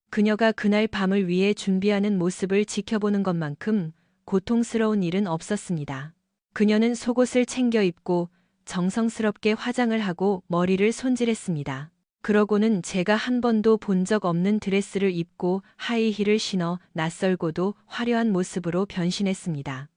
그녀가 그날 밤을 위해 준비하는 모습을 지켜보는 것만큼 고통스러운 일은 없었습니다. 그녀는 속옷을 챙겨 입고 정성스럽게 화장을 하고 머리를 손질했습니다. 그러고는 제가 한 번도 본 적 없는 드레스를 입고 하이힐을 신어 낯설고도 화려한 모습으로 변신했습니다.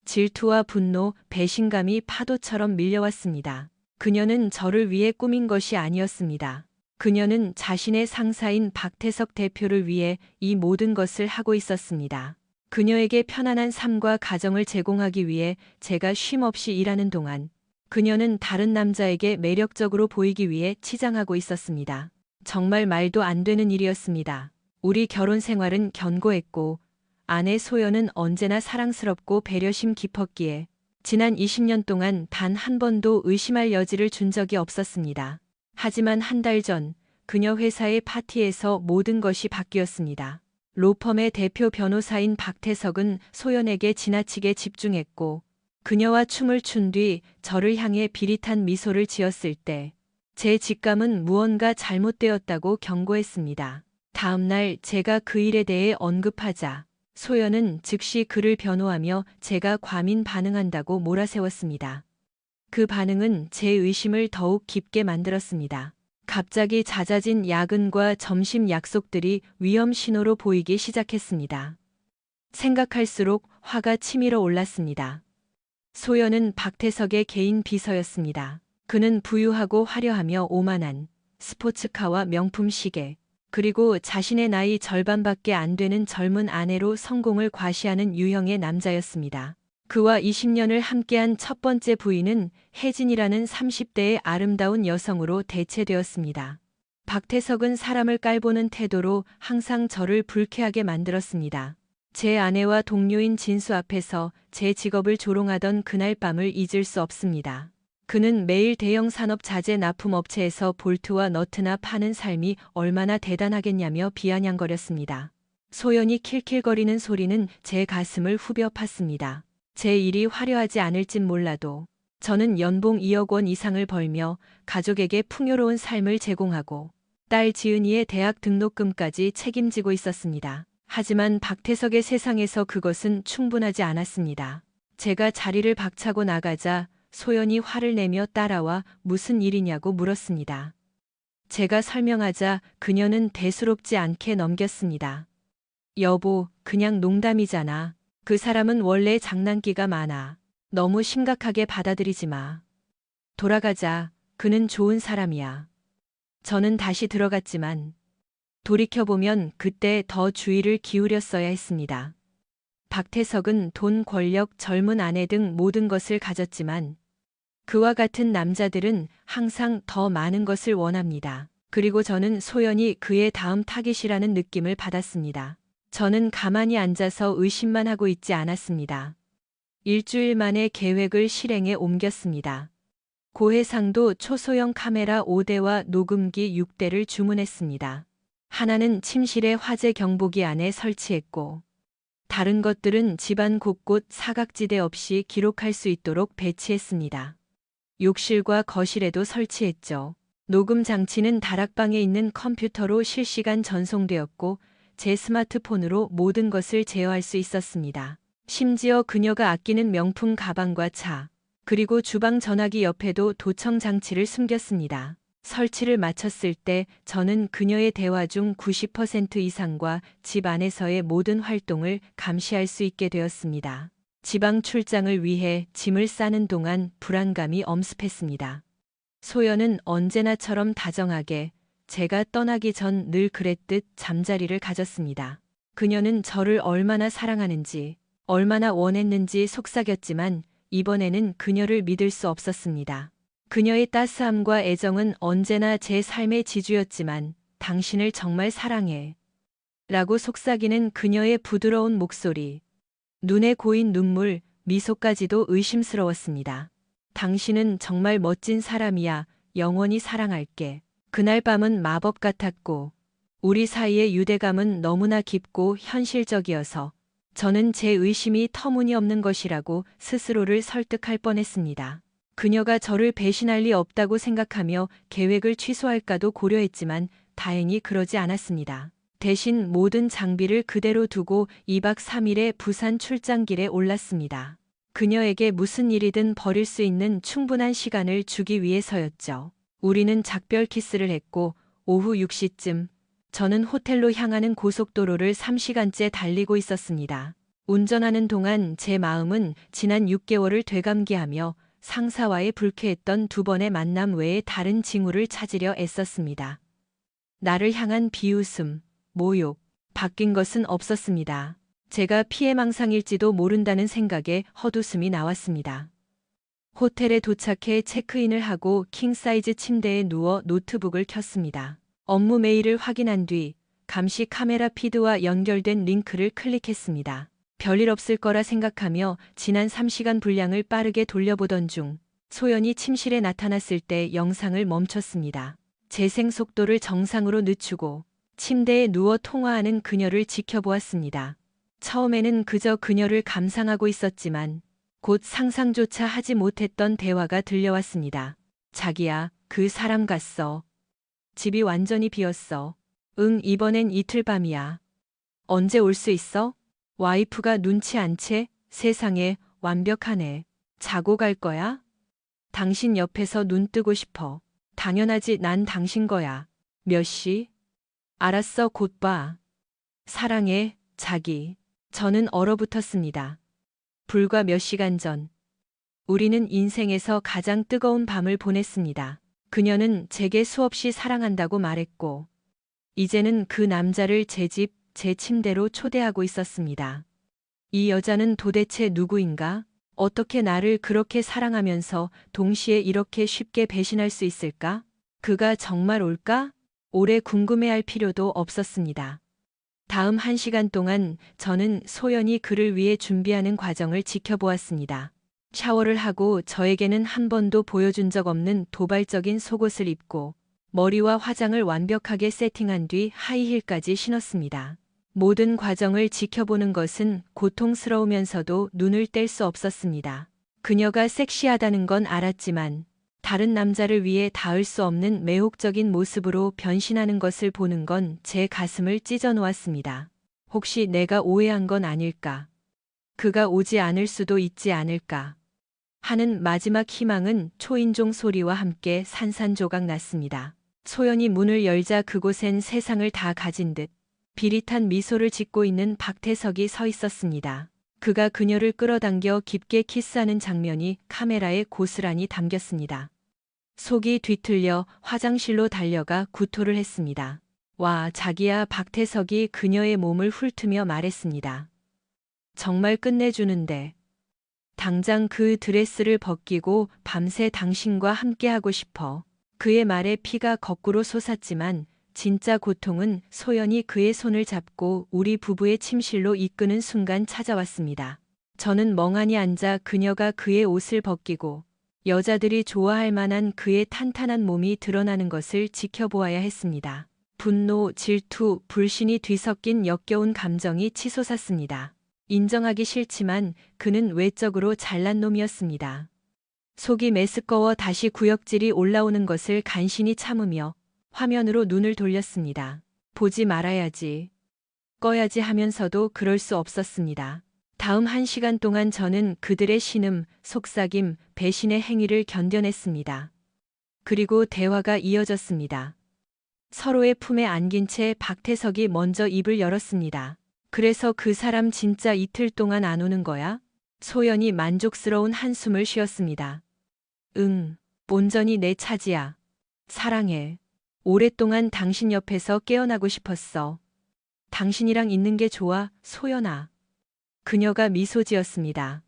질투와 분노, 배신감이 파도처럼 밀려왔습니다. 그녀는 저를 위해 꾸민 것이 아니었습니다. 그녀는 자신의 상사인 박태석 대표를 위해 이 모든 것을 하고 있었습니다. 그녀에게 편안한 삶과 가정을 제공하기 위해 제가 쉼없이 일하는 동안 그녀는 다른 남자에게 매력적으로 보이기 위해 치장하고 있었습니다. 정말 말도 안 되는 일이었습니다. 우리 결혼 생활은 견고했고 아내 소연은 언제나 사랑스럽고 배려심 깊었기에 지난 20년 동안 단 한 번도 의심할 여지를 준 적이 없었습니다. 하지만 한 달 전 그녀 회사의 파티에서 모든 것이 바뀌었습니다. 로펌의 대표 변호사인 박태석은 소연에게 지나치게 집중했고 그녀와 춤을 춘 뒤 저를 향해 비릿한 미소를 지었을 때 제 직감은 무언가 잘못되었다고 경고했습니다. 다음 날 제가 그 일에 대해 언급하자 소연은 즉시 그를 변호하며 제가 과민 반응한다고 몰아세웠습니다. 그 반응은 제 의심을 더욱 깊게 만들었습니다. 갑자기 잦아진 야근과 점심 약속들이 위험 신호로 보이기 시작했습니다. 생각할수록 화가 치밀어 올랐습니다. 소연은 박태석의 개인 비서였습니다. 그는 부유하고 화려하며 오만한 스포츠카와 명품 시계, 그리고 자신의 나이 절반밖에 안 되는 젊은 아내로 성공을 과시하는 유형의 남자였습니다. 그와 20년을 함께한 첫 번째 부인은 혜진이라는 30대의 아름다운 여성으로 대체되었습니다. 박태석은 사람을 깔보는 태도로 항상 저를 불쾌하게 만들었습니다. 제 아내와 동료인 진수 앞에서 제 직업을 조롱하던 그날 밤을 잊을 수 없습니다. 그는 매일 대형 산업 자재 납품 업체에서 볼트와 너트나 파는 삶이 얼마나 대단하겠냐며 비아냥거렸습니다. 소연이 킬킬거리는 소리는 제 가슴을 후벼 팠습니다. 제 일이 화려하지 않을진 몰라도 저는 연봉 2억 원 이상을 벌며 가족에게 풍요로운 삶을 제공하고 딸 지은이의 대학 등록금까지 책임지고 있었습니다. 하지만 박태석의 세상에서 그것은 충분하지 않았습니다. 제가 자리를 박차고 나가자 소연이 화를 내며 따라와 무슨 일이냐고 물었습니다. 제가 설명하자 그녀는 대수롭지 않게 넘겼습니다. 여보, 그냥 농담이잖아. 그 사람은 원래 장난기가 많아. 너무 심각하게 받아들이지 마. 돌아가자. 그는 좋은 사람이야. 저는 다시 들어갔지만 돌이켜보면 그때 더 주의를 기울였어야 했습니다. 박태석은 돈, 권력, 젊은 아내 등 모든 것을 가졌지만 그와 같은 남자들은 항상 더 많은 것을 원합니다. 그리고 저는 소연이 그의 다음 타깃이라는 느낌을 받았습니다. 저는 가만히 앉아서 의심만 하고 있지 않았습니다. 일주일 만에 계획을 실행에 옮겼습니다. 고해상도 초소형 카메라 5대와 녹음기 6대를 주문했습니다. 하나는 침실의 화재 경보기 안에 설치했고 다른 것들은 집안 곳곳 사각지대 없이 기록할 수 있도록 배치했습니다. 욕실과 거실에도 설치했죠. 녹음 장치는 다락방에 있는 컴퓨터로 실시간 전송되었고 제 스마트폰으로 모든 것을 제어할 수 있었습니다. 심지어 그녀가 아끼는 명품 가방과 차, 그리고 주방 전화기 옆에도 도청 장치를 숨겼습니다. 설치를 마쳤을 때 저는 그녀의 대화 중 90% 이상과 집 안에서의 모든 활동을 감시할 수 있게 되었습니다. 지방 출장을 위해 짐을 싸는 동안 불안감이 엄습했습니다. 소연은 언제나처럼 다정하게 제가 떠나기 전 늘 그랬듯 잠자리를 가졌습니다. 그녀는 저를 얼마나 사랑하는지, 얼마나 원했는지 속삭였지만 이번에는 그녀를 믿을 수 없었습니다. 그녀의 따스함과 애정은 언제나 제 삶의 지주였지만 당신을 정말 사랑해. 라고 속삭이는 그녀의 부드러운 목소리. 눈에 고인 눈물, 미소까지도 의심스러웠습니다. 당신은 정말 멋진 사람이야. 영원히 사랑할게. 그날 밤은 마법 같았고 우리 사이의 유대감은 너무나 깊고 현실적이어서 저는 제 의심이 터무니없는 것이라고 스스로를 설득할 뻔했습니다. 그녀가 저를 배신할 리 없다고 생각하며 계획을 취소할까도 고려했지만 다행히 그러지 않았습니다. 대신 모든 장비를 그대로 두고 2박 3일의 부산 출장길에 올랐습니다. 그녀에게 무슨 일이든 벌일 수 있는 충분한 시간을 주기 위해서였죠. 우리는 작별 키스를 했고 오후 6시쯤 저는 호텔로 향하는 고속도로를 3시간째 달리고 있었습니다. 운전하는 동안 제 마음은 지난 6개월을 되감기하며 상사와의 불쾌했던 2번의 만남 외에 다른 징후를 찾으려 애썼습니다. 나를 향한 비웃음, 모욕, 바뀐 것은 없었습니다. 제가 피해망상일지도 모른다는 생각에 헛웃음이 나왔습니다. 호텔에 도착해 체크인을 하고 킹사이즈 침대에 누워 노트북을 켰습니다. 업무 메일을 확인한 뒤 감시 카메라 피드와 연결된 링크를 클릭했습니다. 별일 없을 거라 생각하며 지난 3시간 분량을 빠르게 돌려보던 중 소연이 침실에 나타났을 때 영상을 멈췄습니다. 재생 속도를 정상으로 늦추고 침대에 누워 통화하는 그녀를 지켜보았습니다. 처음에는 그저 그녀를 감상하고 있었지만 곧 상상조차 하지 못했던 대화가 들려왔습니다. 자기야, 그 사람 갔어. 집이 완전히 비었어. 응, 이번엔 이틀 밤이야. 언제 올 수 있어? 와이프가 눈치 안 채? 세상에, 완벽하네. 자고 갈 거야? 당신 옆에서 눈 뜨고 싶어. 당연하지, 난 당신 거야. 몇 시? 알았어, 곧 봐. 사랑해, 자기. 저는 얼어붙었습니다. 불과 몇 시간 전, 우리는 인생에서 가장 뜨거운 밤을 보냈습니다. 그녀는 제게 수없이 사랑한다고 말했고, 이제는 그 남자를 제 집, 제 침대로 초대하고 있었습니다. 이 여자는 도대체 누구인가? 어떻게 나를 그렇게 사랑하면서 동시에 이렇게 쉽게 배신할 수 있을까? 그가 정말 올까? 오래 궁금해할 필요도 없었습니다. 다음 1시간 동안 저는 소연이 그를 위해 준비하는 과정을 지켜보았습니다. 샤워를 하고 저에게는 한 번도 보여준 적 없는 도발적인 속옷을 입고 머리와 화장을 완벽하게 세팅한 뒤 하이힐까지 신었습니다. 모든 과정을 지켜보는 것은 고통스러우면서도 눈을 뗄 수 없었습니다. 그녀가 섹시하다는 건 알았지만 다른 남자를 위해 닿을 수 없는 매혹적인 모습으로 변신하는 것을 보는 건 제 가슴을 찢어 놓았습니다. 혹시 내가 오해한 건 아닐까? 그가 오지 않을 수도 있지 않을까? 하는 마지막 희망은 초인종 소리와 함께 산산조각 났습니다. 소연이 문을 열자 그곳엔 세상을 다 가진 듯 비릿한 미소를 짓고 있는 박태석이 서 있었습니다. 그가 그녀를 끌어당겨 깊게 키스하는 장면이 카메라에 고스란히 담겼습니다. 속이 뒤틀려 화장실로 달려가 구토를 했습니다. 와, 자기야. 박태석이 그녀의 몸을 훑으며 말했습니다. 정말 끝내주는데. 당장 그 드레스를 벗기고 밤새 당신과 함께하고 싶어. 그의 말에 피가 거꾸로 솟았지만 진짜 고통은 소연이 그의 손을 잡고 우리 부부의 침실로 이끄는 순간 찾아왔습니다. 저는 멍하니 앉아 그녀가 그의 옷을 벗기고 여자들이 좋아할 만한 그의 탄탄한 몸이 드러나는 것을 지켜보아야 했습니다. 분노, 질투, 불신이 뒤섞인 역겨운 감정이 치솟았습니다. 인정하기 싫지만 그는 외적으로 잘난 놈이었습니다. 속이 메스꺼워 다시 구역질이 올라오는 것을 간신히 참으며 화면으로 눈을 돌렸습니다. 보지 말아야지, 꺼야지 하면서도 그럴 수 없었습니다. 다음 1시간 동안 저는 그들의 신음, 속삭임, 배신의 행위를 견뎌냈습니다. 그리고 대화가 이어졌습니다. 서로의 품에 안긴 채 박태석이 먼저 입을 열었습니다. 그래서 그 사람 진짜 이틀 동안 안 오는 거야? 소연이 만족스러운 한숨을 쉬었습니다. 응, 온전히 내 차지야. 사랑해. 오랫동안 당신 옆에서 깨어나고 싶었어. 당신이랑 있는 게 좋아, 소연아. 그녀가 미소 지었습니다.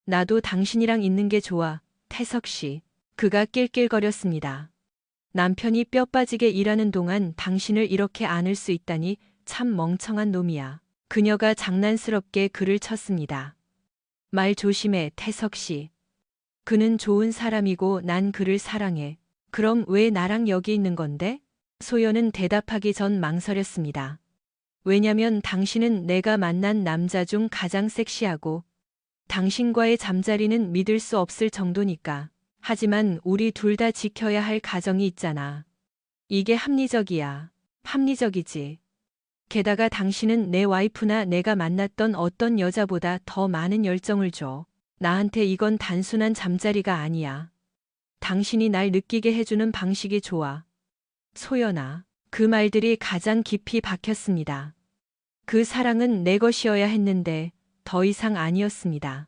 나도 당신이랑 있는 게 좋아, 태석 씨. 그가 낄낄거렸습니다. 남편이 뼈 빠지게 일하는 동안 당신을 이렇게 안을 수 있다니 참 멍청한 놈이야. 그녀가 장난스럽게 그를 쳤습니다. 말 조심해, 태석 씨. 그는 좋은 사람이고 난 그를 사랑해. 그럼 왜 나랑 여기 있는 건데? 소연은 대답하기 전 망설였습니다. 왜냐면 당신은 내가 만난 남자 중 가장 섹시하고 당신과의 잠자리는 믿을 수 없을 정도니까. 하지만 우리 둘 다 지켜야 할 가정이 있잖아. 이게 합리적이야. 합리적이지. 게다가 당신은 내 와이프나 내가 만났던 어떤 여자보다 더 많은 열정을 줘. 나한테 이건 단순한 잠자리가 아니야. 당신이 날 느끼게 해주는 방식이 좋아. 소연아. 그 말들이 가장 깊이 박혔습니다. 그 사랑은 내 것이어야 했는데 더 이상 아니었습니다.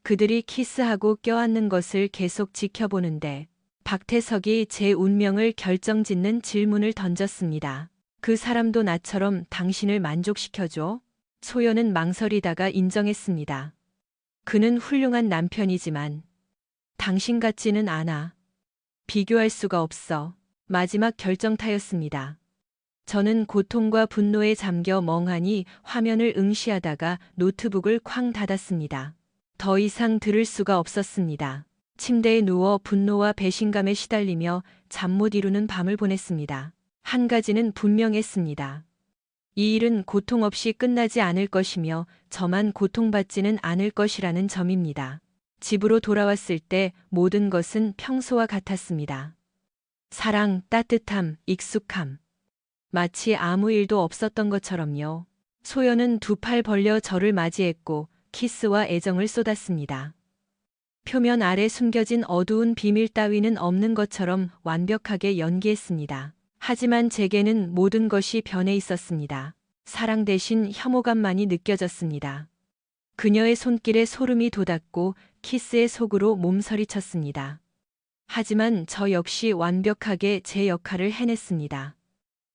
그들이 키스하고 껴안는 것을 계속 지켜보는데 박태석이 제 운명을 결정짓는 질문을 던졌습니다. 그 사람도 나처럼 당신을 만족시켜줘? 소연은 망설이다가 인정했습니다. 그는 훌륭한 남편이지만 당신 같지는 않아. 비교할 수가 없어. 마지막 결정타였습니다. 저는 고통과 분노에 잠겨 멍하니 화면을 응시하다가 노트북을 쾅 닫았습니다. 더 이상 들을 수가 없었습니다. 침대에 누워 분노와 배신감에 시달리며 잠 못 이루는 밤을 보냈습니다. 한 가지는 분명했습니다. 이 일은 고통 없이 끝나지 않을 것이며 저만 고통받지는 않을 것이라는 점입니다. 집으로 돌아왔을 때 모든 것은 평소와 같았습니다. 사랑, 따뜻함, 익숙함. 마치 아무 일도 없었던 것처럼요. 소연은 두 팔 벌려 저를 맞이했고 키스와 애정을 쏟았습니다. 표면 아래 숨겨진 어두운 비밀 따위는 없는 것처럼 완벽하게 연기했습니다. 하지만 제게는 모든 것이 변해 있었습니다. 사랑 대신 혐오감만이 느껴졌습니다. 그녀의 손길에 소름이 돋았고 키스의 속으로 몸서리쳤습니다. 하지만 저 역시 완벽하게 제 역할을 해냈습니다.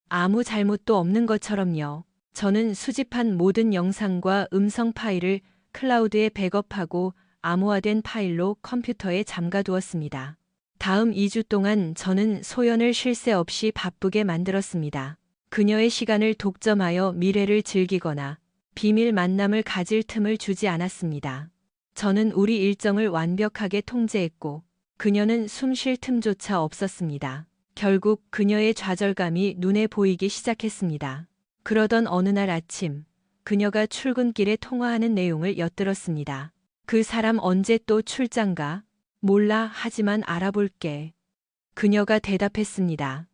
아무 잘못도 없는 것처럼요. 저는 수집한 모든 영상과 음성 파일을 클라우드에 백업하고 암호화된 파일로 컴퓨터에 잠가두었습니다. 다음 2주 동안 저는 소연을 쉴 새 없이 바쁘게 만들었습니다. 그녀의 시간을 독점하여 미래를 즐기거나 비밀 만남을 가질 틈을 주지 않았습니다. 저는 우리 일정을 완벽하게 통제했고 그녀는 숨 쉴 틈조차 없었습니다. 결국 그녀의 좌절감이 눈에 보이기 시작했습니다. 그러던 어느 날 아침, 그녀가 출근길에 통화하는 내용을 엿들었습니다. 그 사람 언제 또 출장 가? 몰라, 하지만 알아볼게. 그녀가 대답했습니다.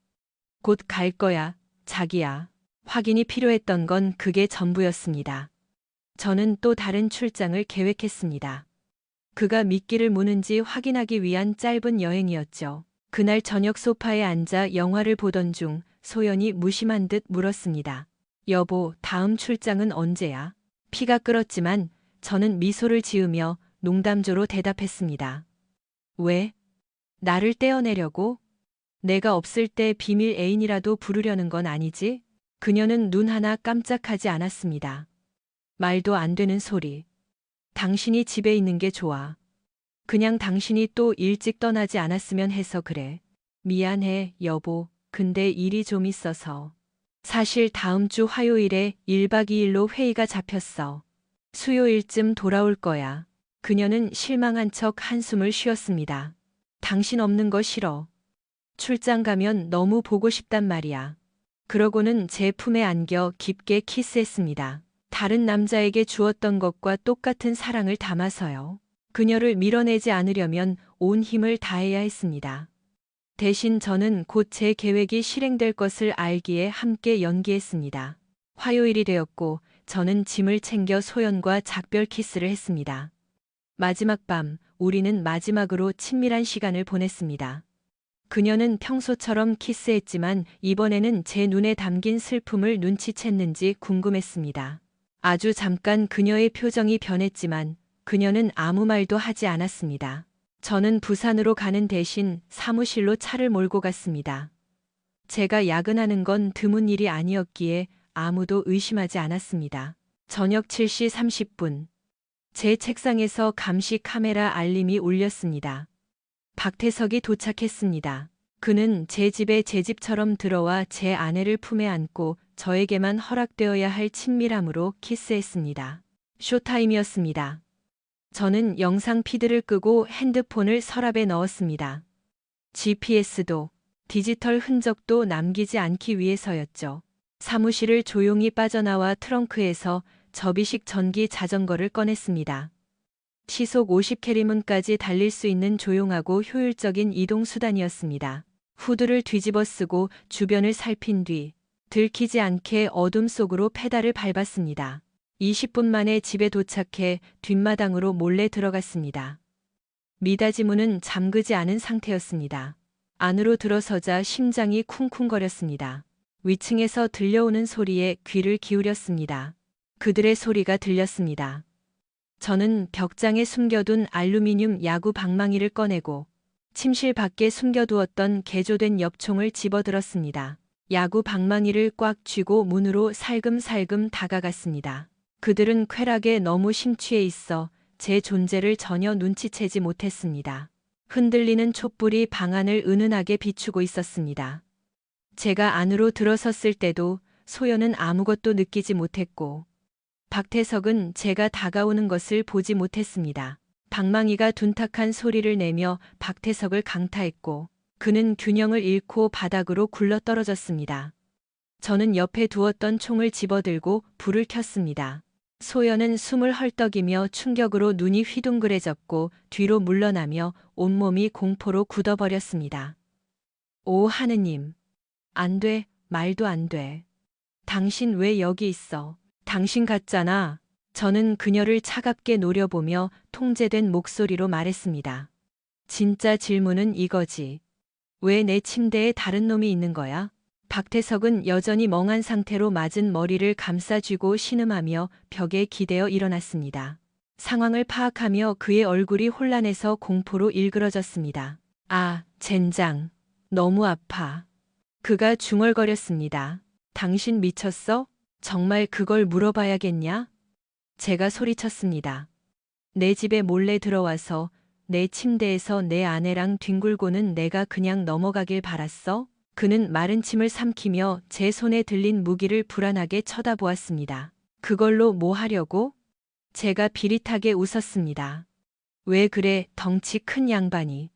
곧 갈 거야, 자기야. 확인이 필요했던 건 그게 전부였습니다. 저는 또 다른 출장을 계획했습니다. 그가 미끼를 무는지 확인하기 위한 짧은 여행이었죠. 그날 저녁 소파에 앉아 영화를 보던 중 소연이 무심한 듯 물었습니다. 여보, 다음 출장은 언제야? 피가 끓었지만 저는 미소를 지으며 농담조로 대답했습니다. 왜? 나를 떼어내려고? 내가 없을 때 비밀 애인이라도 부르려는 건 아니지? 그녀는 눈 하나 깜짝하지 않았습니다. 말도 안 되는 소리. 당신이 집에 있는 게 좋아. 그냥 당신이 또 일찍 떠나지 않았으면 해서 그래. 미안해, 여보. 근데 일이 좀 있어서. 사실 다음 주 화요일에 1박 2일로 회의가 잡혔어. 수요일쯤 돌아올 거야. 그녀는 실망한 척 한숨을 쉬었습니다. 당신 없는 거 싫어. 출장 가면 너무 보고 싶단 말이야. 그러고는 제 품에 안겨 깊게 키스했습니다. 다른 남자에게 주었던 것과 똑같은 사랑을 담아서요. 그녀를 밀어내지 않으려면 온 힘을 다해야 했습니다. 대신 저는 곧 제 계획이 실행될 것을 알기에 함께 연기했습니다. 화요일이 되었고 저는 짐을 챙겨 소연과 작별 키스를 했습니다. 마지막 밤, 우리는 마지막으로 친밀한 시간을 보냈습니다. 그녀는 평소처럼 키스했지만 이번에는 제 눈에 담긴 슬픔을 눈치챘는지 궁금했습니다. 아주 잠깐 그녀의 표정이 변했지만 그녀는 아무 말도 하지 않았습니다. 저는 부산으로 가는 대신 사무실로 차를 몰고 갔습니다. 제가 야근하는 건 드문 일이 아니었기에 아무도 의심하지 않았습니다. 저녁 7시 30분. 제 책상에서 감시 카메라 알림이 울렸습니다. 박태석이 도착했습니다. 그는 제 집에 제 집처럼 들어와 제 아내를 품에 안고 저에게만 허락되어야 할 친밀함으로 키스했습니다. 쇼타임이었습니다. 저는 영상 피드를 끄고 핸드폰을 서랍에 넣었습니다. GPS도 디지털 흔적도 남기지 않기 위해서였죠. 사무실을 조용히 빠져나와 트렁크에서 접이식 전기 자전거를 꺼냈습니다. 시속 50km까지 달릴 수 있는 조용하고 효율적인 이동 수단이었습니다. 후드를 뒤집어 쓰고 주변을 살핀 뒤 들키지 않게 어둠 속으로 페달을 밟았습니다. 20분 만에 집에 도착해 뒷마당으로 몰래 들어갔습니다. 미닫이 문은 잠그지 않은 상태였습니다. 안으로 들어서자 심장이 쿵쿵거렸습니다. 위층에서 들려오는 소리에 귀를 기울였습니다. 그들의 소리가 들렸습니다. 저는 벽장에 숨겨둔 알루미늄 야구 방망이를 꺼내고 침실 밖에 숨겨두었던 개조된 엽총을 집어들었습니다. 야구 방망이를 꽉 쥐고 문으로 살금살금 다가갔습니다. 그들은 쾌락에 너무 심취해 있어 제 존재를 전혀 눈치채지 못했습니다. 흔들리는 촛불이 방 안을 은은하게 비추고 있었습니다. 제가 안으로 들어섰을 때도 소연은 아무것도 느끼지 못했고 박태석은 제가 다가오는 것을 보지 못했습니다. 방망이가 둔탁한 소리를 내며 박태석을 강타했고 그는 균형을 잃고 바닥으로 굴러떨어졌습니다. 저는 옆에 두었던 총을 집어들고 불을 켰습니다. 소연은 숨을 헐떡이며 충격으로 눈이 휘둥그레졌고 뒤로 물러나며 온몸이 공포로 굳어버렸습니다. 오 하느님. 안 돼, 말도 안 돼. 당신 왜 여기 있어? 당신 같잖아. 저는 그녀를 차갑게 노려보며 통제된 목소리로 말했습니다. 진짜 질문은 이거지. 왜 내 침대에 다른 놈이 있는 거야? 박태석은 여전히 멍한 상태로 맞은 머리를 감싸쥐고 신음하며 벽에 기대어 일어났습니다. 상황을 파악하며 그의 얼굴이 혼란해서 공포로 일그러졌습니다. 아, 젠장. 너무 아파. 그가 중얼거렸습니다. 당신 미쳤어? 정말 그걸 물어봐야겠냐? 제가 소리쳤습니다. 내 집에 몰래 들어와서 내 침대에서 내 아내랑 뒹굴고는 내가 그냥 넘어가길 바랐어? 그는 마른 침을 삼키며 제 손에 들린 무기를 불안하게 쳐다보았습니다. 그걸로 뭐 하려고? 제가 비릿하게 웃었습니다. 왜 그래, 덩치 큰 양반이.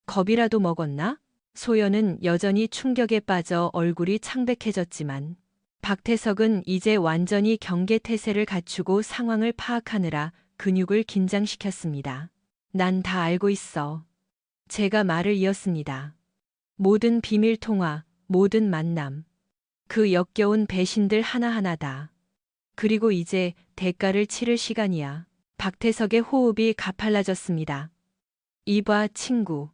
겁이라도 먹었나? 소연은 여전히 충격에 빠져 얼굴이 창백해졌지만 박태석은 이제 완전히 경계태세를 갖추고 상황을 파악하느라 근육을 긴장시켰습니다. 난 다 알고 있어. 제가 말을 이었습니다. 모든 비밀 통화, 모든 만남. 그 역겨운 배신들 하나하나다. 그리고 이제 대가를 치를 시간이야. 박태석의 호흡이 가팔라졌습니다. 이봐, 친구.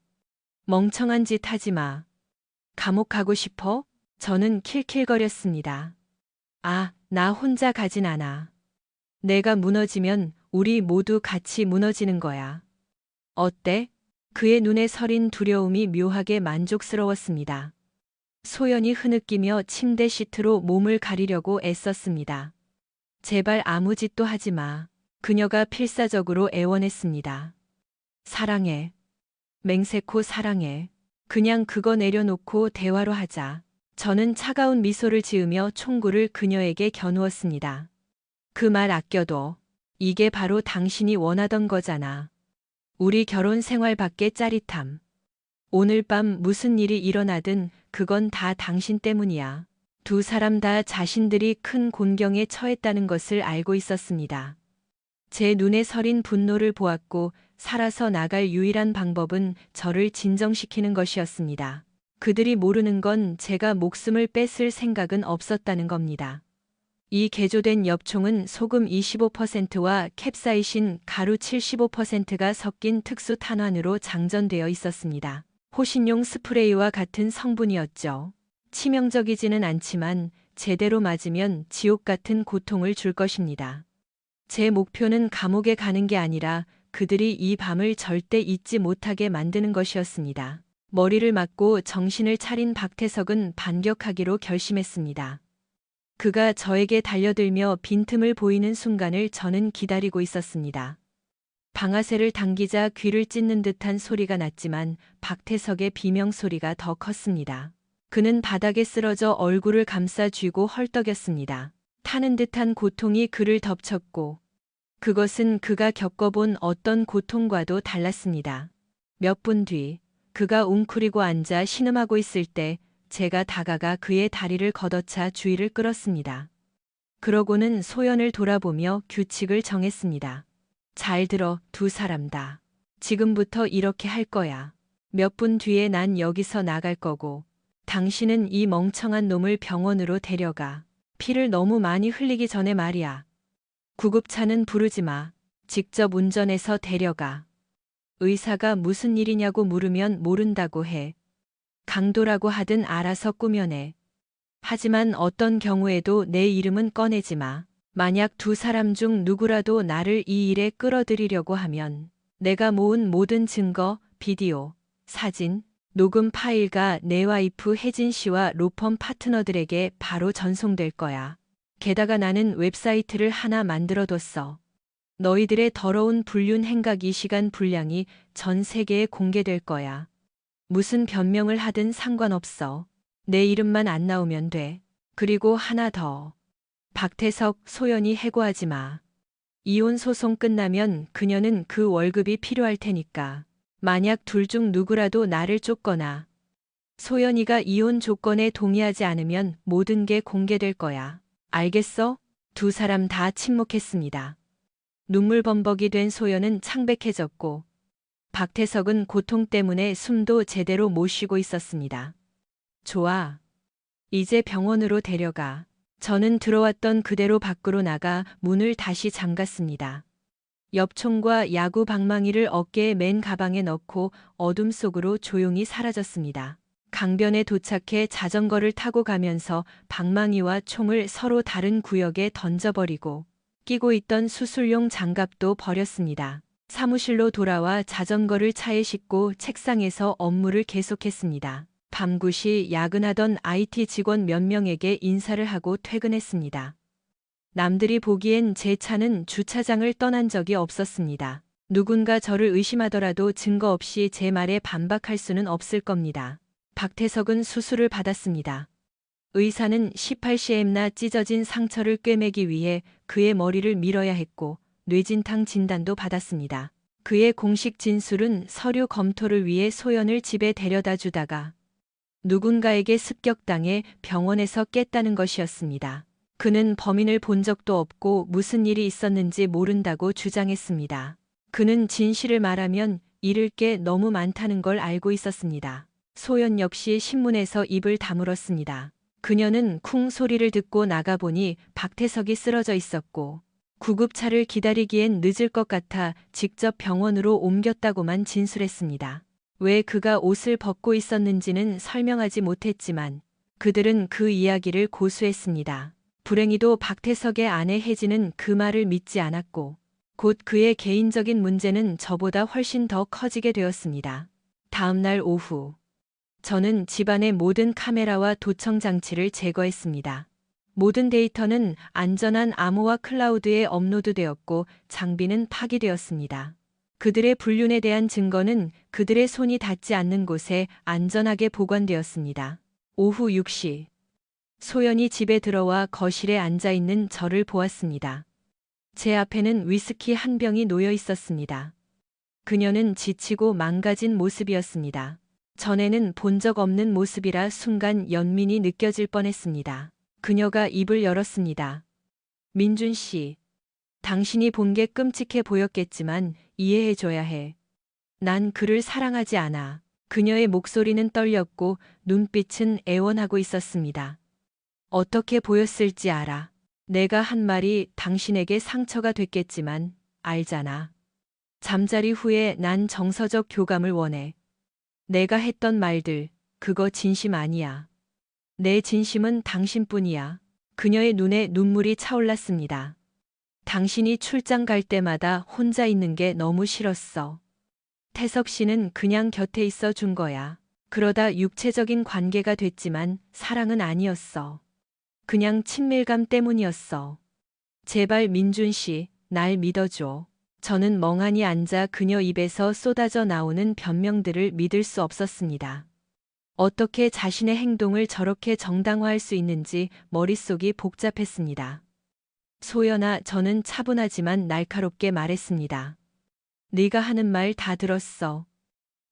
멍청한 짓 하지 마. 감옥 가고 싶어? 저는 킬킬거렸습니다. 아, 나 혼자 가진 않아. 내가 무너지면 우리 모두 같이 무너지는 거야. 어때? 그의 눈에 서린 두려움이 묘하게 만족스러웠습니다. 소연이 흐느끼며 침대 시트로 몸을 가리려고 애썼습니다. 제발 아무 짓도 하지 마. 그녀가 필사적으로 애원했습니다. 사랑해. 맹세코 사랑해. 그냥 그거 내려놓고 대화로 하자. 저는 차가운 미소를 지으며 총구를 그녀에게 겨누었습니다. 그 말 아껴둬. 이게 바로 당신이 원하던 거잖아. 우리 결혼 생활 밖의 짜릿함. 오늘 밤 무슨 일이 일어나든 그건 다 당신 때문이야. 두 사람 다 자신들이 큰 곤경에 처했다는 것을 알고 있었습니다. 제 눈에 서린 분노를 보았고 살아서 나갈 유일한 방법은 저를 진정시키는 것이었습니다. 그들이 모르는 건 제가 목숨을 뺏을 생각은 없었다는 겁니다. 이 개조된 엽총은 소금 25%와 캡사이신 가루 75%가 섞인 특수 탄환으로 장전되어 있었습니다. 호신용 스프레이와 같은 성분이었죠. 치명적이지는 않지만 제대로 맞으면 지옥 같은 고통을 줄 것입니다. 제 목표는 감옥에 가는 게 아니라 그들이 이 밤을 절대 잊지 못하게 만드는 것이었습니다. 머리를 맞고 정신을 차린 박태석은 반격하기로 결심했습니다. 그가 저에게 달려들며 빈틈을 보이는 순간을 저는 기다리고 있었습니다. 방아쇠를 당기자 귀를 찢는 듯한 소리가 났지만 박태석의 비명소리가 더 컸습니다. 그는 바닥에 쓰러져 얼굴을 감싸 쥐고 헐떡였습니다. 타는 듯한 고통이 그를 덮쳤고 그것은 그가 겪어본 어떤 고통과도 달랐습니다. 몇 분 뒤 그가 웅크리고 앉아 신음하고 있을 때 제가 다가가 그의 다리를 걷어차 주의를 끌었습니다. 그러고는 소연을 돌아보며 규칙을 정했습니다. 잘 들어, 두 사람 다. 지금부터 이렇게 할 거야. 몇 분 뒤에 난 여기서 나갈 거고 당신은 이 멍청한 놈을 병원으로 데려가. 피를 너무 많이 흘리기 전에 말이야. 구급차는 부르지 마. 직접 운전해서 데려가. 의사가 무슨 일이냐고 물으면 모른다고 해. 강도라고 하든 알아서 꾸며내. 하지만 어떤 경우에도 내 이름은 꺼내지 마. 만약 두 사람 중 누구라도 나를 이 일에 끌어들이려고 하면 내가 모은 모든 증거, 비디오, 사진, 녹음 파일과 내 와이프 혜진 씨와 로펌 파트너들에게 바로 전송될 거야. 게다가 나는 웹사이트를 하나 만들어뒀어. 너희들의 더러운 불륜 행각 이 시간 분량이 전 세계에 공개될 거야. 무슨 변명을 하든 상관없어. 내 이름만 안 나오면 돼. 그리고 하나 더. 박태석, 소연이 해고하지 마. 이혼 소송 끝나면 그녀는 그 월급이 필요할 테니까. 만약 둘 중 누구라도 나를 쫓거나 소연이가 이혼 조건에 동의하지 않으면 모든 게 공개될 거야. 알겠어? 두 사람 다 침묵했습니다. 눈물범벅이 된 소연은 창백해졌고 박태석은 고통 때문에 숨도 제대로 못 쉬고 있었습니다. 좋아. 이제 병원으로 데려가. 저는 들어왔던 그대로 밖으로 나가 문을 다시 잠갔습니다. 엽총과 야구 방망이를 어깨에 맨 가방에 넣고 어둠 속으로 조용히 사라졌습니다. 강변에 도착해 자전거를 타고 가면서 방망이와 총을 서로 다른 구역에 던져버리고 끼고 있던 수술용 장갑도 버렸습니다. 사무실로 돌아와 자전거를 차에 싣고 책상에서 업무를 계속했습니다. 밤 9시 야근하던 IT 직원 몇 명에게 인사를 하고 퇴근했습니다. 남들이 보기엔 제 차는 주차장을 떠난 적이 없었습니다. 누군가 저를 의심하더라도 증거 없이 제 말에 반박할 수는 없을 겁니다. 박태석은 수술을 받았습니다. 의사는 18cm나 찢어진 상처를 꿰매기 위해 그의 머리를 밀어야 했고 뇌진탕 진단도 받았습니다. 그의 공식 진술은 서류 검토를 위해 소연을 집에 데려다 주다가 누군가에게 습격당해 병원에서 깼다는 것이었습니다. 그는 범인을 본 적도 없고 무슨 일이 있었는지 모른다고 주장했습니다. 그는 진실을 말하면 잃을 게 너무 많다는 걸 알고 있었습니다. 소연 역시 신문에서 입을 다물었습니다. 그녀는 쿵 소리를 듣고 나가보니 박태석이 쓰러져 있었고 구급차를 기다리기엔 늦을 것 같아 직접 병원으로 옮겼다고만 진술했습니다. 왜 그가 옷을 벗고 있었는지는 설명하지 못했지만 그들은 그 이야기를 고수했습니다. 불행히도 박태석의 아내 혜진은 그 말을 믿지 않았고 곧 그의 개인적인 문제는 저보다 훨씬 더 커지게 되었습니다. 다음 날 오후 저는 집안의 모든 카메라와 도청 장치를 제거했습니다. 모든 데이터는 안전한 암호화 클라우드에 업로드되었고 장비는 파기되었습니다. 그들의 불륜에 대한 증거는 그들의 손이 닿지 않는 곳에 안전하게 보관되었습니다. 오후 6시 소연이 집에 들어와 거실에 앉아 있는 저를 보았습니다. 제 앞에는 위스키 한 병이 놓여 있었습니다. 그녀는 지치고 망가진 모습이었습니다. 전에는 본 적 없는 모습이라 순간 연민이 느껴질 뻔했습니다. 그녀가 입을 열었습니다. 민준 씨, 당신이 본 게 끔찍해 보였겠지만 이해해줘야 해. 난 그를 사랑하지 않아. 그녀의 목소리는 떨렸고 눈빛은 애원하고 있었습니다. 어떻게 보였을지 알아. 내가 한 말이 당신에게 상처가 됐겠지만 알잖아. 잠자리 후에 난 정서적 교감을 원해. 내가 했던 말들, 그거 진심 아니야. 내 진심은 당신뿐이야. 그녀의 눈에 눈물이 차올랐습니다. 당신이 출장 갈 때마다 혼자 있는 게 너무 싫었어. 태석 씨는 그냥 곁에 있어 준 거야. 그러다 육체적인 관계가 됐지만 사랑은 아니었어. 그냥 친밀감 때문이었어. 제발 민준 씨, 날 믿어줘. 저는 멍하니 앉아 그녀 입에서 쏟아져 나오는 변명들을 믿을 수 없었습니다. 어떻게 자신의 행동을 저렇게 정당화할 수 있는지 머릿속이 복잡했습니다. 소연아, 저는 차분하지만 날카롭게 말했습니다. 네가 하는 말 다 들었어.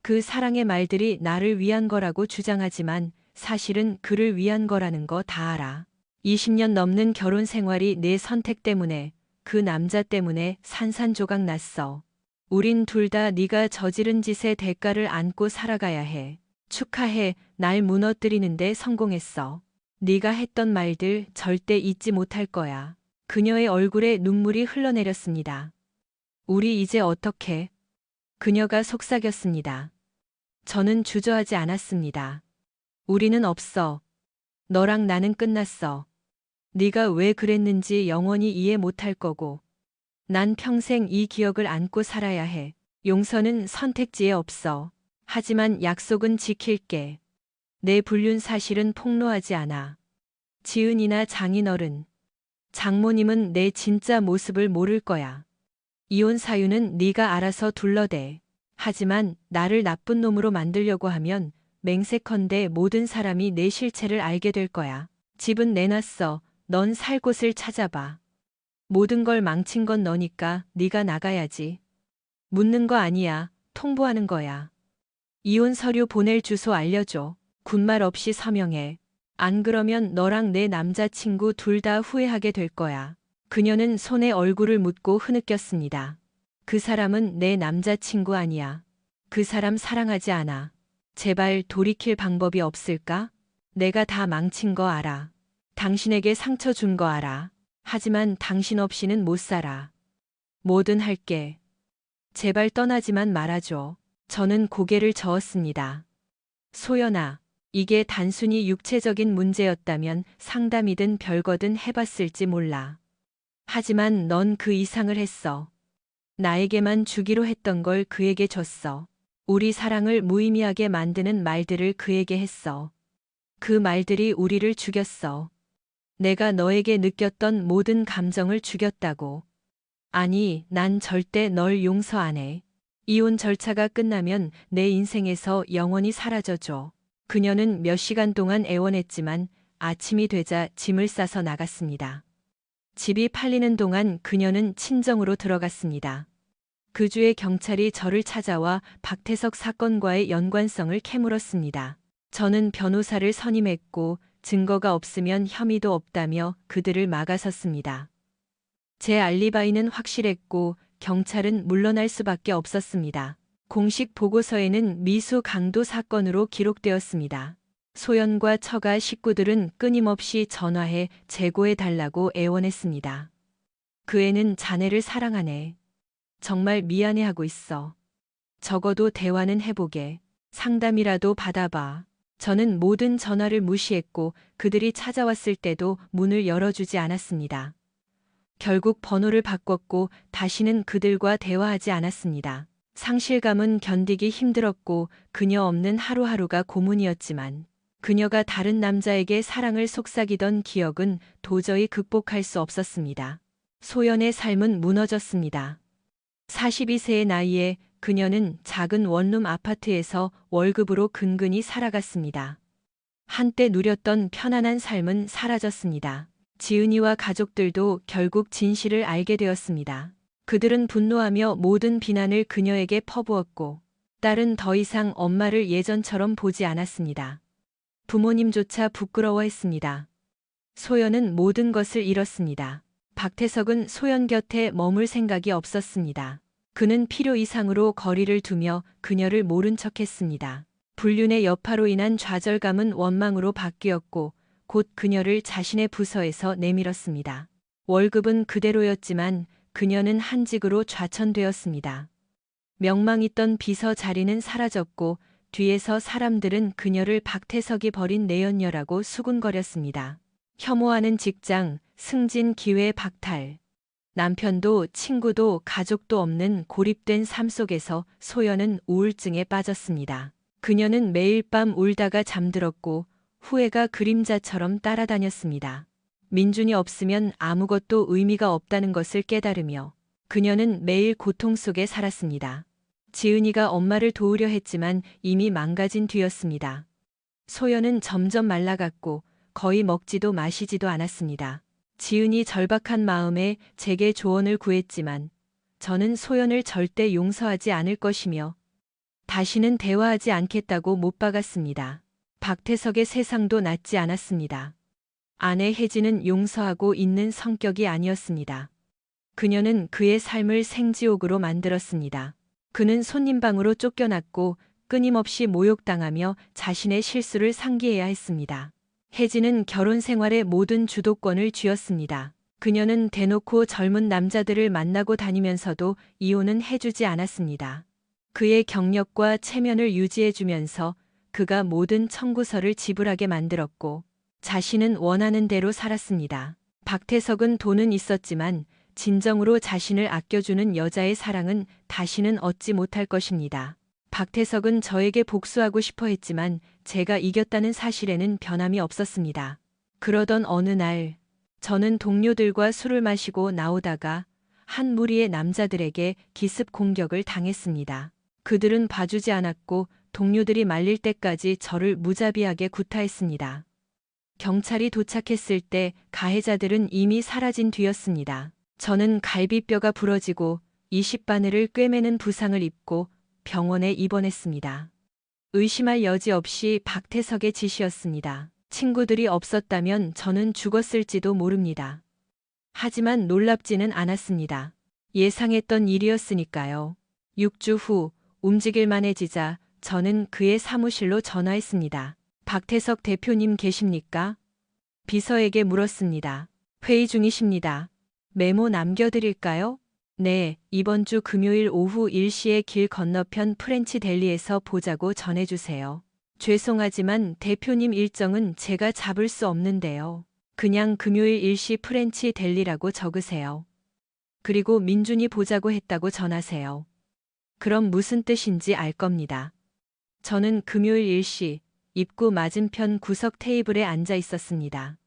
그 사랑의 말들이 나를 위한 거라고 주장하지만 사실은 그를 위한 거라는 거 다 알아. 20년 넘는 결혼 생활이 내 선택 때문에, 그 남자 때문에 산산조각 났어. 우린 둘 다 네가 저지른 짓의 대가를 안고 살아가야 해. 축하해. 날 무너뜨리는데 성공했어. 네가 했던 말들 절대 잊지 못할 거야. 그녀의 얼굴에 눈물이 흘러내렸습니다. 우리 이제 어떡해? 그녀가 속삭였습니다. 저는 주저하지 않았습니다. 우리는 없어. 너랑 나는 끝났어. 네가 왜 그랬는지 영원히 이해 못할 거고. 난 평생 이 기억을 안고 살아야 해. 용서는 선택지에 없어. 하지만 약속은 지킬게. 내 불륜 사실은 폭로하지 않아. 지은이나 장인어른, 장모님은 내 진짜 모습을 모를 거야. 이혼 사유는 네가 알아서 둘러대. 하지만 나를 나쁜 놈으로 만들려고 하면 맹세컨대 모든 사람이 내 실체를 알게 될 거야. 집은 내놨어. 넌 살 곳을 찾아봐. 모든 걸 망친 건 너니까 네가 나가야지. 묻는 거 아니야. 통보하는 거야. 이혼 서류 보낼 주소 알려줘. 군말 없이 서명해. 안 그러면 너랑 내 남자친구 둘 다 후회하게 될 거야. 그녀는 손에 얼굴을 묻고 흐느꼈습니다. 그 사람은 내 남자친구 아니야. 그 사람 사랑하지 않아. 제발 돌이킬 방법이 없을까? 내가 다 망친 거 알아. 당신에게 상처 준 거 알아. 하지만 당신 없이는 못 살아. 뭐든 할게. 제발 떠나지만 말아줘. 저는 고개를 저었습니다. 소연아, 이게 단순히 육체적인 문제였다면 상담이든 별거든 해봤을지 몰라. 하지만 넌 그 이상을 했어. 나에게만 주기로 했던 걸 그에게 줬어. 우리 사랑을 무의미하게 만드는 말들을 그에게 했어. 그 말들이 우리를 죽였어. 내가 너에게 느꼈던 모든 감정을 죽였다고. 아니, 난 절대 널 용서 안 해. 이혼 절차가 끝나면 내 인생에서 영원히 사라져줘. 그녀는 몇 시간 동안 애원했지만 아침이 되자 짐을 싸서 나갔습니다. 집이 팔리는 동안 그녀는 친정으로 들어갔습니다. 그 주에 경찰이 저를 찾아와 박태석 사건과의 연관성을 캐물었습니다. 저는 변호사를 선임했고 증거가 없으면 혐의도 없다며 그들을 막아섰습니다. 제 알리바이는 확실했고 경찰은 물러날 수밖에 없었습니다. 공식 보고서에는 미수 강도 사건으로 기록되었습니다. 소연과 처가 식구들은 끊임없이 전화해 재고해달라고 애원했습니다. 그 애는 자네를 사랑하네. 정말 미안해하고 있어. 적어도 대화는 해보게. 상담이라도 받아봐. 저는 모든 전화를 무시했고 그들이 찾아왔을 때도 문을 열어주지 않았습니다. 결국 번호를 바꿨고 다시는 그들과 대화하지 않았습니다. 상실감은 견디기 힘들었고 그녀 없는 하루하루가 고문이었지만 그녀가 다른 남자에게 사랑을 속삭이던 기억은 도저히 극복할 수 없었습니다. 소연의 삶은 무너졌습니다. 42세의 나이에 그녀는 작은 원룸 아파트에서 월급으로 근근히 살아갔습니다. 한때 누렸던 편안한 삶은 사라졌습니다. 지은이와 가족들도 결국 진실을 알게 되었습니다. 그들은 분노하며 모든 비난을 그녀에게 퍼부었고 딸은 더 이상 엄마를 예전처럼 보지 않았습니다. 부모님조차 부끄러워했습니다. 소연은 모든 것을 잃었습니다. 박태석은 소연 곁에 머물 생각이 없었습니다. 그는 필요 이상으로 거리를 두며 그녀를 모른 척했습니다. 불륜의 여파로 인한 좌절감은 원망으로 바뀌었고 곧 그녀를 자신의 부서에서 내밀었습니다. 월급은 그대로였지만 그녀는 한직으로 좌천되었습니다. 명망 있던 비서 자리는 사라졌고 뒤에서 사람들은 그녀를 박태석이 버린 내연녀라고 수군거렸습니다. 혐오하는 직장, 승진 기회 박탈. 남편도 친구도 가족도 없는 고립된 삶 속에서 소연은 우울증에 빠졌습니다. 그녀는 매일 밤 울다가 잠들었고 후회가 그림자처럼 따라다녔습니다. 민준이 없으면 아무것도 의미가 없다는 것을 깨달으며 그녀는 매일 고통 속에 살았습니다. 지은이가 엄마를 도우려 했지만 이미 망가진 뒤였습니다. 소연은 점점 말라갔고 거의 먹지도 마시지도 않았습니다. 지은이 절박한 마음에 제게 조언을 구했지만 저는 소연을 절대 용서하지 않을 것이며 다시는 대화하지 않겠다고 못 박았습니다. 박태석의 세상도 낫지 않았습니다. 아내 혜진은 용서하고 있는 성격이 아니었습니다. 그녀는 그의 삶을 생지옥으로 만들었습니다. 그는 손님방으로 쫓겨났고 끊임없이 모욕당하며 자신의 실수를 상기해야 했습니다. 혜진은 결혼 생활의 모든 주도권을 쥐었습니다. 그녀는 대놓고 젊은 남자들을 만나고 다니면서도 이혼은 해주지 않았습니다. 그의 경력과 체면을 유지해주면서 그가 모든 청구서를 지불하게 만들었고 자신은 원하는 대로 살았습니다. 박태석은 돈은 있었지만 진정으로 자신을 아껴주는 여자의 사랑은 다시는 얻지 못할 것입니다. 박태석은 저에게 복수하고 싶어 했지만 제가 이겼다는 사실에는 변함이 없었습니다. 그러던 어느 날 저는 동료들과 술을 마시고 나오다가 한 무리의 남자들에게 기습 공격을 당했습니다. 그들은 봐주지 않았고 동료들이 말릴 때까지 저를 무자비하게 구타했습니다. 경찰이 도착했을 때 가해자들은 이미 사라진 뒤였습니다. 저는 갈비뼈가 부러지고 20바늘을 꿰매는 부상을 입고 병원에 입원했습니다. 의심할 여지 없이 박태석의 짓이었습니다. 친구들이 없었다면 저는 죽었을지도 모릅니다. 하지만 놀랍지는 않았습니다. 예상했던 일이었으니까요. 6주 후 움직일 만해지자 저는 그의 사무실로 전화했습니다. 박태석 대표님 계십니까? 비서에게 물었습니다. 회의 중이십니다. 메모 남겨드릴까요? 네, 이번 주 금요일 오후 1시에 길 건너편 프렌치 델리에서 보자고 전해주세요. 죄송하지만 대표님 일정은 제가 잡을 수 없는데요. 그냥 금요일 1시 프렌치 델리라고 적으세요. 그리고 민준이 보자고 했다고 전하세요. 그럼 무슨 뜻인지 알 겁니다. 저는 금요일 1시 입구 맞은편 구석 테이블에 앉아 있었습니다.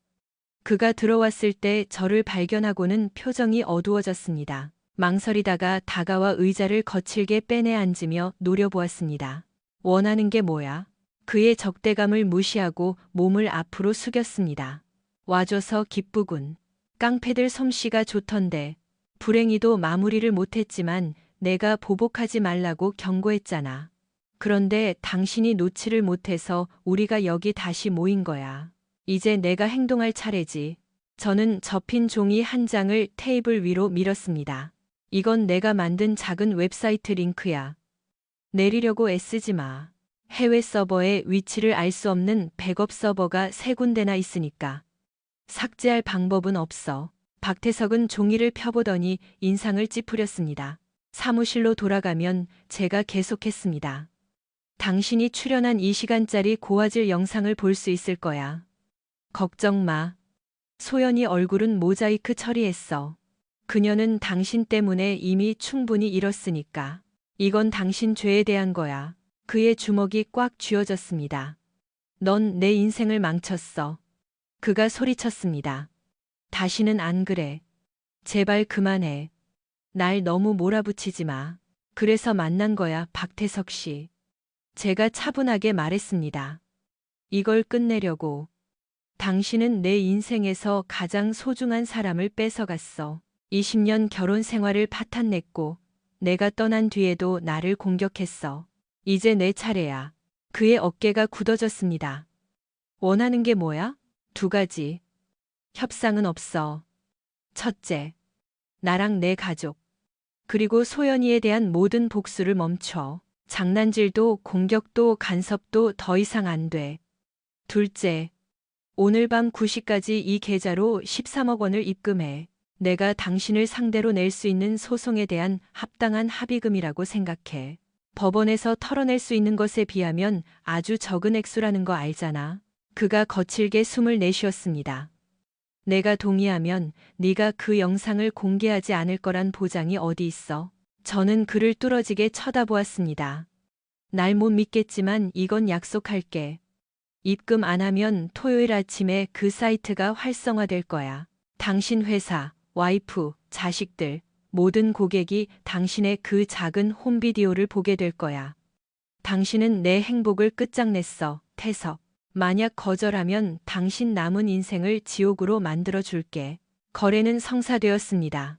그가 들어왔을 때 저를 발견하고는 표정이 어두워졌습니다. 망설이다가 다가와 의자를 거칠게 빼내 앉으며 노려보았습니다. 원하는 게 뭐야? 그의 적대감을 무시하고 몸을 앞으로 숙였습니다. 와줘서 기쁘군. 깡패들 솜씨가 좋던데. 불행히도 마무리를 못했지만 내가 보복하지 말라고 경고했잖아. 그런데 당신이 놓지를 못해서 우리가 여기 다시 모인 거야. 이제 내가 행동할 차례지. 저는 접힌 종이 한 장을 테이블 위로 밀었습니다. 이건 내가 만든 작은 웹사이트 링크야. 내리려고 애쓰지 마. 해외 서버의 위치를 알 수 없는 백업 서버가 3군데나 있으니까. 삭제할 방법은 없어. 박태석은 종이를 펴보더니 인상을 찌푸렸습니다. 사무실로 돌아가면 제가 계속했습니다. 당신이 출연한 2시간짜리 고화질 영상을 볼 수 있을 거야. 걱정 마. 소연이 얼굴은 모자이크 처리했어. 그녀는 당신 때문에 이미 충분히 잃었으니까. 이건 당신 죄에 대한 거야. 그의 주먹이 꽉 쥐어졌습니다. 넌 내 인생을 망쳤어. 그가 소리쳤습니다. 다시는 안 그래. 제발 그만해. 날 너무 몰아붙이지 마. 그래서 만난 거야, 박태석 씨. 제가 차분하게 말했습니다. 이걸 끝내려고. 당신은 내 인생에서 가장 소중한 사람을 뺏어갔어. 20년 결혼 생활을 파탄냈고 내가 떠난 뒤에도 나를 공격했어. 이제 내 차례야. 그의 어깨가 굳어졌습니다. 원하는 게 뭐야? 2가지. 협상은 없어. 첫째, 나랑 내 가족. 그리고 소연이에 대한 모든 복수를 멈춰. 장난질도 공격도 간섭도 더 이상 안 돼. 둘째, 오늘 밤 9시까지 이 계좌로 13억 원을 입금해. 내가 당신을 상대로 낼 수 있는 소송에 대한 합당한 합의금이라고 생각해. 법원에서 털어낼 수 있는 것에 비하면 아주 적은 액수라는 거 알잖아. 그가 거칠게 숨을 내쉬었습니다. 내가 동의하면 네가 그 영상을 공개하지 않을 거란 보장이 어디 있어? 저는 그를 뚫어지게 쳐다보았습니다. 날 못 믿겠지만 이건 약속할게. 입금 안 하면 토요일 아침에 그 사이트가 활성화될 거야. 당신 회사, 와이프, 자식들, 모든 고객이 당신의 그 작은 홈비디오를 보게 될 거야. 당신은 내 행복을 끝장냈어, 태석. 만약 거절하면 당신 남은 인생을 지옥으로 만들어 줄게. 거래는 성사되었습니다.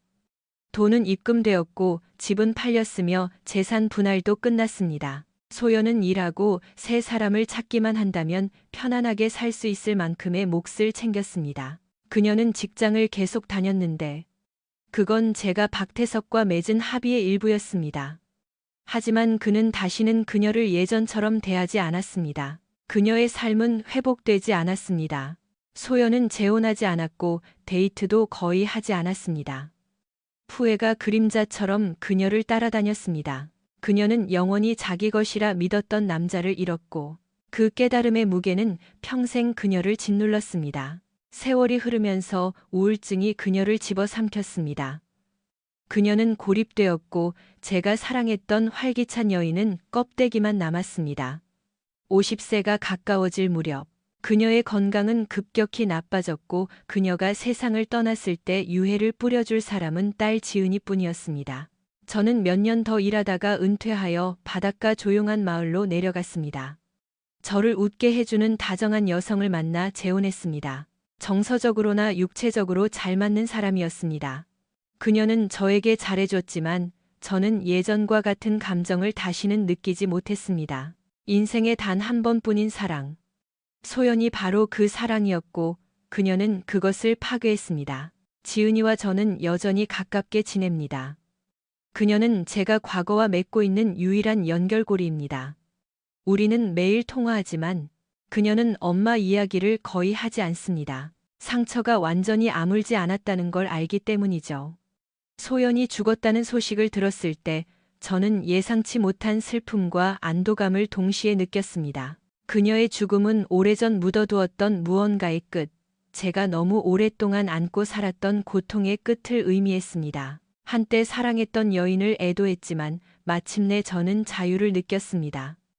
돈은 입금되었고 집은 팔렸으며 재산 분할도 끝났습니다. 소연은 일하고 새 사람을 찾기만 한다면 편안하게 살 수 있을 만큼의 몫을 챙겼습니다. 그녀는 직장을 계속 다녔는데 그건 제가 박태석과 맺은 합의의 일부였습니다. 하지만 그는 다시는 그녀를 예전처럼 대하지 않았습니다. 그녀의 삶은 회복되지 않았습니다. 소연은 재혼하지 않았고 데이트도 거의 하지 않았습니다. 후회가 그림자처럼 그녀를 따라다녔습니다. 그녀는 영원히 자기 것이라 믿었던 남자를 잃었고 그 깨달음의 무게는 평생 그녀를 짓눌렀습니다. 세월이 흐르면서 우울증이 그녀를 집어삼켰습니다. 그녀는 고립되었고 제가 사랑했던 활기찬 여인은 껍데기만 남았습니다. 50세가 가까워질 무렵 그녀의 건강은 급격히 나빠졌고 그녀가 세상을 떠났을 때 유해를 뿌려줄 사람은 딸 지은이 뿐이었습니다. 저는 몇 년 더 일하다가 은퇴하여 바닷가 조용한 마을로 내려갔습니다. 저를 웃게 해주는 다정한 여성을 만나 재혼했습니다. 정서적으로나 육체적으로 잘 맞는 사람이었습니다. 그녀는 저에게 잘해줬지만 저는 예전과 같은 감정을 다시는 느끼지 못했습니다. 인생에 단 한 번뿐인 사랑. 소연이 바로 그 사랑이었고 그녀는 그것을 파괴했습니다. 지은이와 저는 여전히 가깝게 지냅니다. 그녀는 제가 과거와 맺고 있는 유일한 연결고리입니다. 우리는 매일 통화하지만 그녀는 엄마 이야기를 거의 하지 않습니다. 상처가 완전히 아물지 않았다는 걸 알기 때문이죠. 소연이 죽었다는 소식을 들었을 때 저는 예상치 못한 슬픔과 안도감을 동시에 느꼈습니다. 그녀의 죽음은 오래전 묻어두었던 무언가의 끝, 제가 너무 오랫동안 안고 살았던 고통의 끝을 의미했습니다. 한때 사랑했던 여인을 애도했지만 마침내 저는 자유를 느꼈습니다.